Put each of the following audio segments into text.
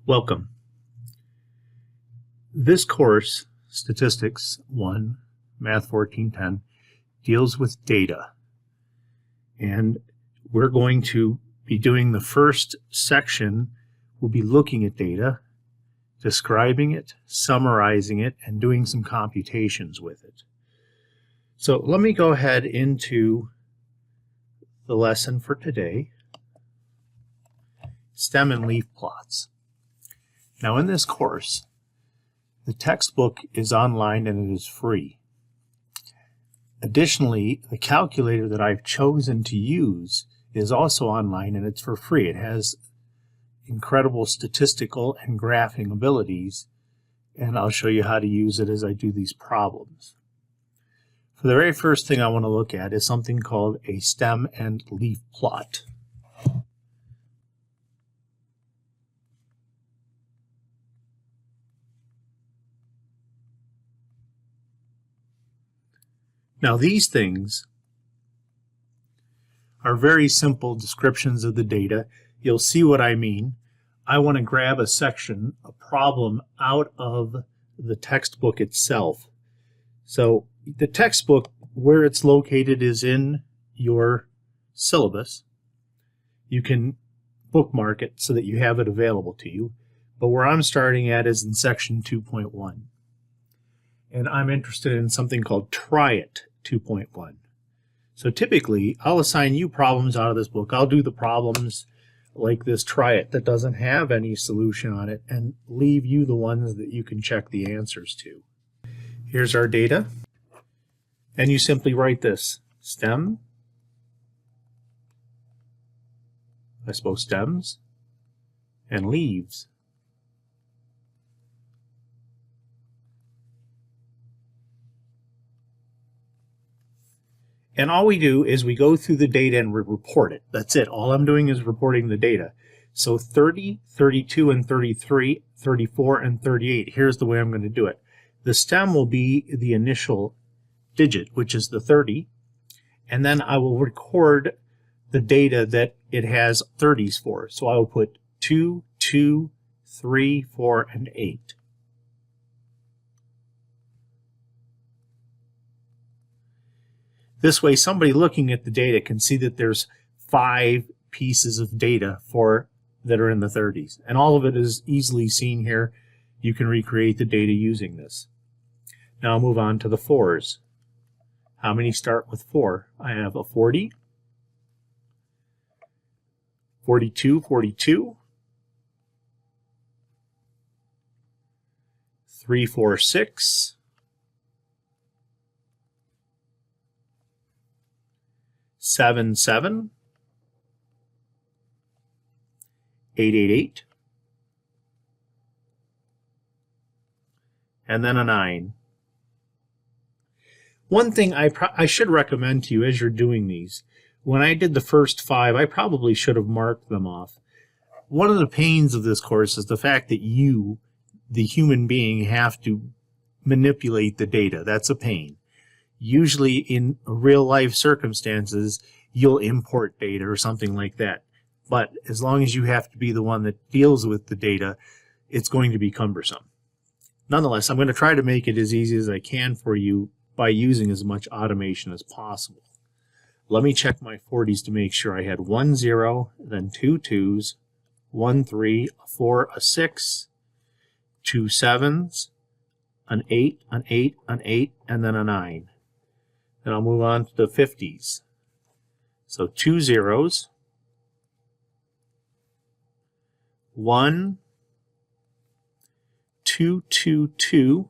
Welcome. This course, Statistics 1, Math 1410, deals with data. And we're going to be doing the first section. We'll be looking at data, describing it, summarizing it, and doing some computations with it. So let me go ahead into the lesson for today, stem and leaf plots. Now in this course, the textbook is online and it is free. Additionally, the calculator that I've chosen to use is also online and it's for free. It has incredible statistical and graphing abilities, and I'll show you how to use it as I do these problems. For the very first thing I want to look at is something called a stem and leaf plot. Now these things are very simple descriptions of the data. You'll see what I mean. I want to grab a section, a problem out of the textbook itself. So the textbook, where it's located is in your syllabus. You can bookmark it so that you have it available to you. But where I'm starting at is in section 2.1. And I'm interested in something called Try It 2.1. So typically, I'll assign you problems out of this book. I'll do the problems like this Try It that doesn't have any solution on it and leave you the ones that you can check the answers to. Here's our data. And you simply write this, stem, stems, and leaves. And all we do is we go through the data and we report it. That's it. All I'm doing is reporting the data. So 30, 32, and 33, 34, and 38. Here's the way I'm going to do it. The stem will be the initial digit, which is the 30. And then I will record the data that it has 30s for. So I will put 2, 2, 3, 4, and 8. This way, somebody looking at the data can see that there's 5 pieces of data that are in the 30s. And all of it is easily seen here. You can recreate the data using this. Now I'll move on to the 4s. How many start with 4? I have a 40, 42, 42, 3, 4, 6, 7, 7, 8, 8, 8, and then a 9. One thing I should recommend to you as you're doing these, when I did the first 5, I probably should have marked them off. One of the pains of this course is the fact that you, the human being, have to manipulate the data. That's a pain. Usually in real life circumstances, you'll import data or something like that. But as long as you have to be the one that deals with the data, it's going to be cumbersome. Nonetheless, I'm going to try to make it as easy as I can for you by using as much automation as possible. Let me check my 40s to make sure I had 1 0, then 2 2s, 1 3, a 4, a 6, 2 7s, an 8, an 8, an 8, and then a 9. Then I'll move on to the 50s. So 2 zeros, 1, 2, 2, 2,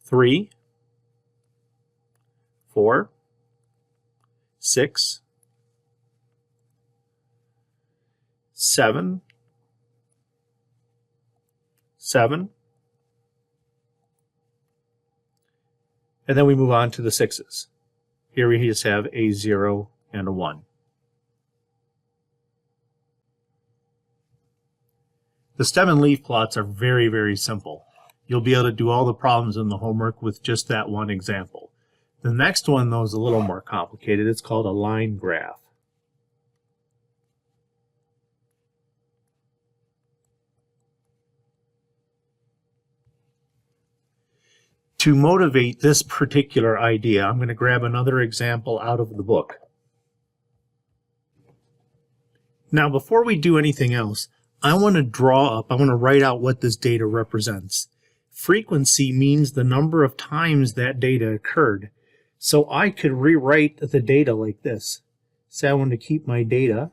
3, 4, 6, 7, 7, and then we move on to the 6s. Here we just have a 0 and a 1. The stem and leaf plots are very, very simple. You'll be able to do all the problems in the homework with just that one example. The next one, though, is a little more complicated. It's called a line graph. To motivate this particular idea, I'm going to grab another example out of the book. Now, before we do anything else, I want to write out what this data represents. Frequency means the number of times that data occurred. So I could rewrite the data like this. Say I want to keep my data.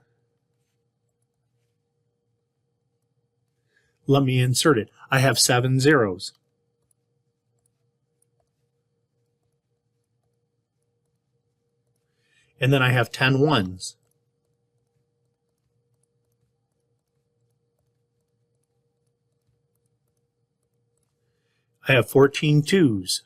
Let me insert it. I have 7 zeros. And then I have 10 ones. I have 14 twos.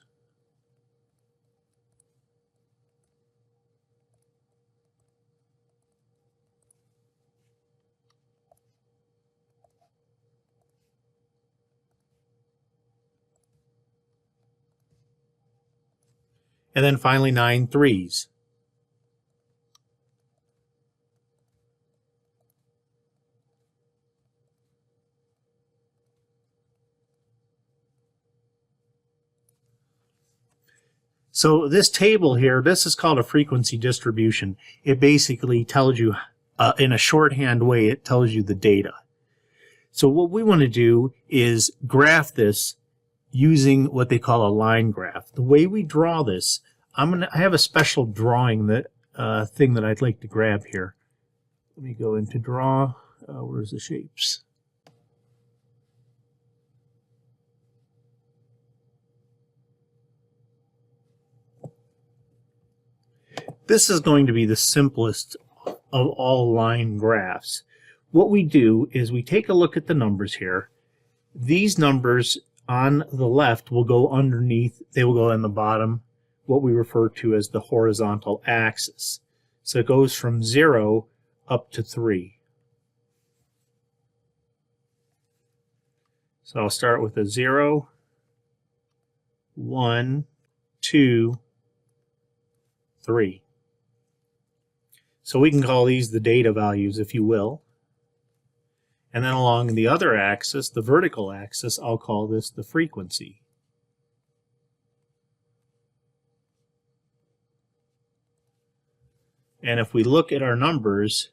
And then finally 9 threes. So this table here, this is called a frequency distribution. It basically tells you, in a shorthand way, it tells you the data. So what we want to do is graph this using what they call a line graph. The way we draw this, I have a special drawing thing that I'd like to grab here. Let me go into draw. Where's the shapes? This is going to be the simplest of all line graphs. What we do is we take a look at the numbers here. These numbers on the left will go underneath, they will go on the bottom, what we refer to as the horizontal axis. So it goes from 0 up to 3. So I'll start with a 0, 1, 2, 3. So we can call these the data values, if you will. And then along the other axis, the vertical axis, I'll call this the frequency. And if we look at our numbers,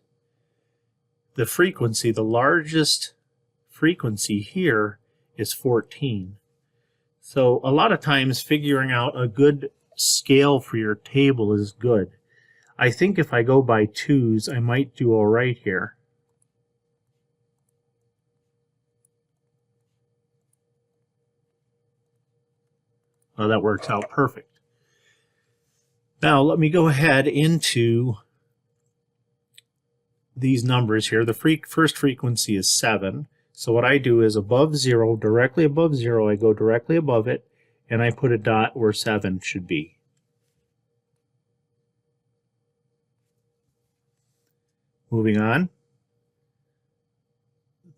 the frequency, the largest frequency here is 14. So a lot of times figuring out a good scale for your table is good. I think if I go by twos, I might do all right here. Well, that works out perfect. Now let me go ahead into these numbers here. The first frequency is 7. So what I do is above 0, directly above 0, I go directly above it, and I put a dot where 7 should be. Moving on.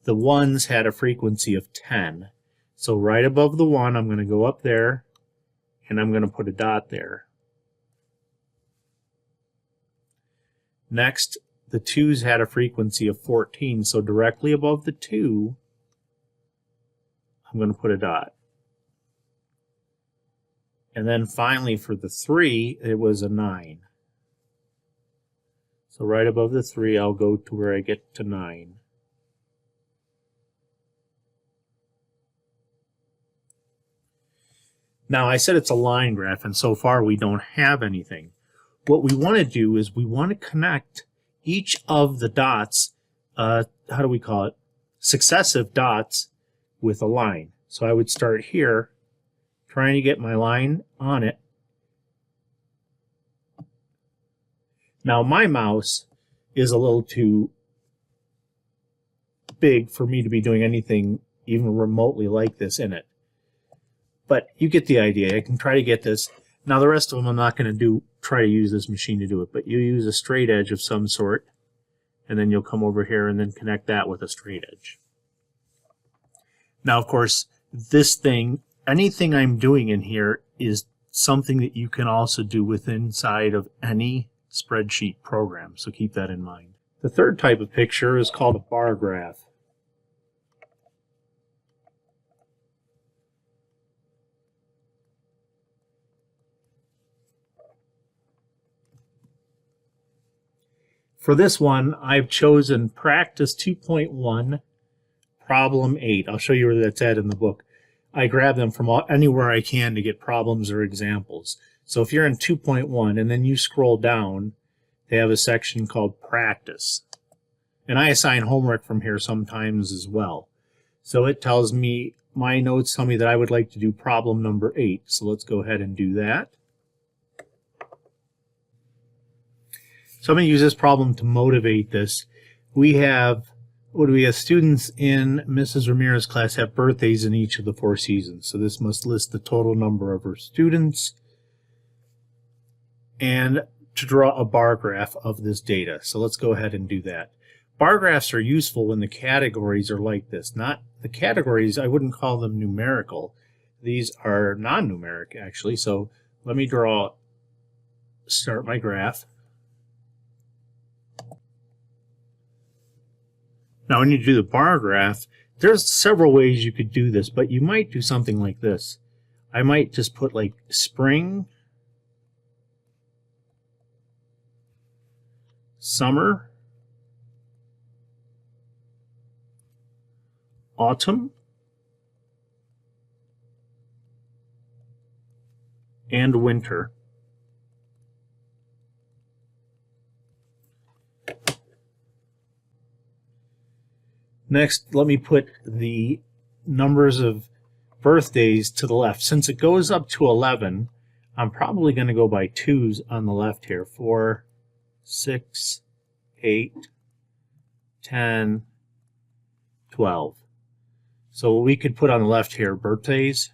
The ones had a frequency of 10. So right above the 1, I'm going to go up there, and I'm going to put a dot there. Next, the 2s had a frequency of 14. So directly above the 2, I'm going to put a dot. And then finally for the 3, it was a 9. So right above the 3, I'll go to where I get to 9. Now I said it's a line graph, and so far we don't have anything. What we want to do is we want to connect each of the dots, how do we call it? Successive dots with a line. So I would start here, trying to get my line on it. Now my mouse is a little too big for me to be doing anything even remotely like this in it. But you get the idea. I can try to get this. Now the rest of them I'm not going to try to use this machine to do it, but you use a straight edge of some sort, and then you'll come over here and then connect that with a straight edge. Now of course, this thing, anything I'm doing in here is something that you can also do with inside of any spreadsheet program, so keep that in mind. The third type of picture is called a bar graph. For this one, I've chosen Practice 2.1, Problem 8. I'll show you where that's at in the book. I grab them from anywhere I can to get problems or examples. So if you're in 2.1 and then you scroll down, they have a section called Practice. And I assign homework from here sometimes as well. So it tells me, my notes tell me that I would like to do problem number 8. So let's go ahead and do that. So I'm going to use this problem to motivate this. We have, what do we have? Students in Mrs. Ramirez's class have birthdays in each of the 4 seasons. So this must list the total number of her students and to draw a bar graph of this data. So let's go ahead and do that. Bar graphs are useful when the categories are like this. Not the categories, I wouldn't call them numerical. These are non-numeric actually. So let me start my graph. Now when you do the bar graph, there's several ways you could do this, but you might do something like this. I might just put like spring, summer, autumn, and winter. Next, let me put the numbers of birthdays to the left. Since it goes up to 11, I'm probably going to go by 2s on the left here. 4, 6, 8, 10, 12. So we could put on the left here birthdays.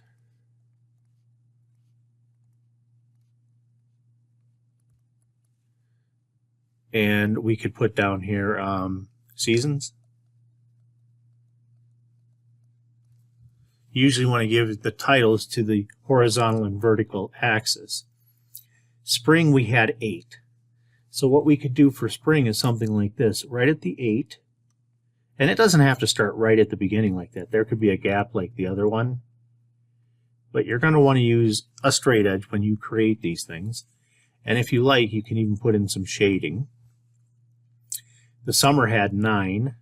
And we could put down here seasons. You usually want to give the titles to the horizontal and vertical axis. Spring we had 8. So what we could do for spring is something like this. Right at the 8. And it doesn't have to start right at the beginning like that. There could be a gap like the other one. But you're going to want to use a straight edge when you create these things. And if you like, you can even put in some shading. The summer had 9.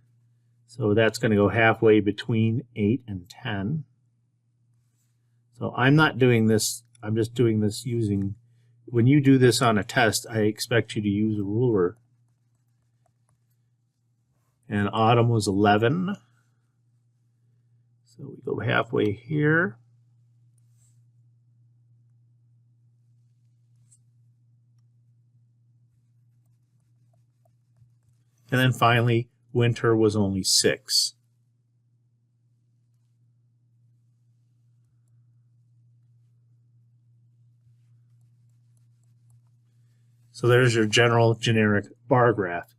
So that's going to go halfway between 8 and 10. So I'm not doing this, I'm just doing this using, when you do this on a test, I expect you to use a ruler. And autumn was 11. So we go halfway here. And then finally, winter was only 6. So there's your general generic bar graph.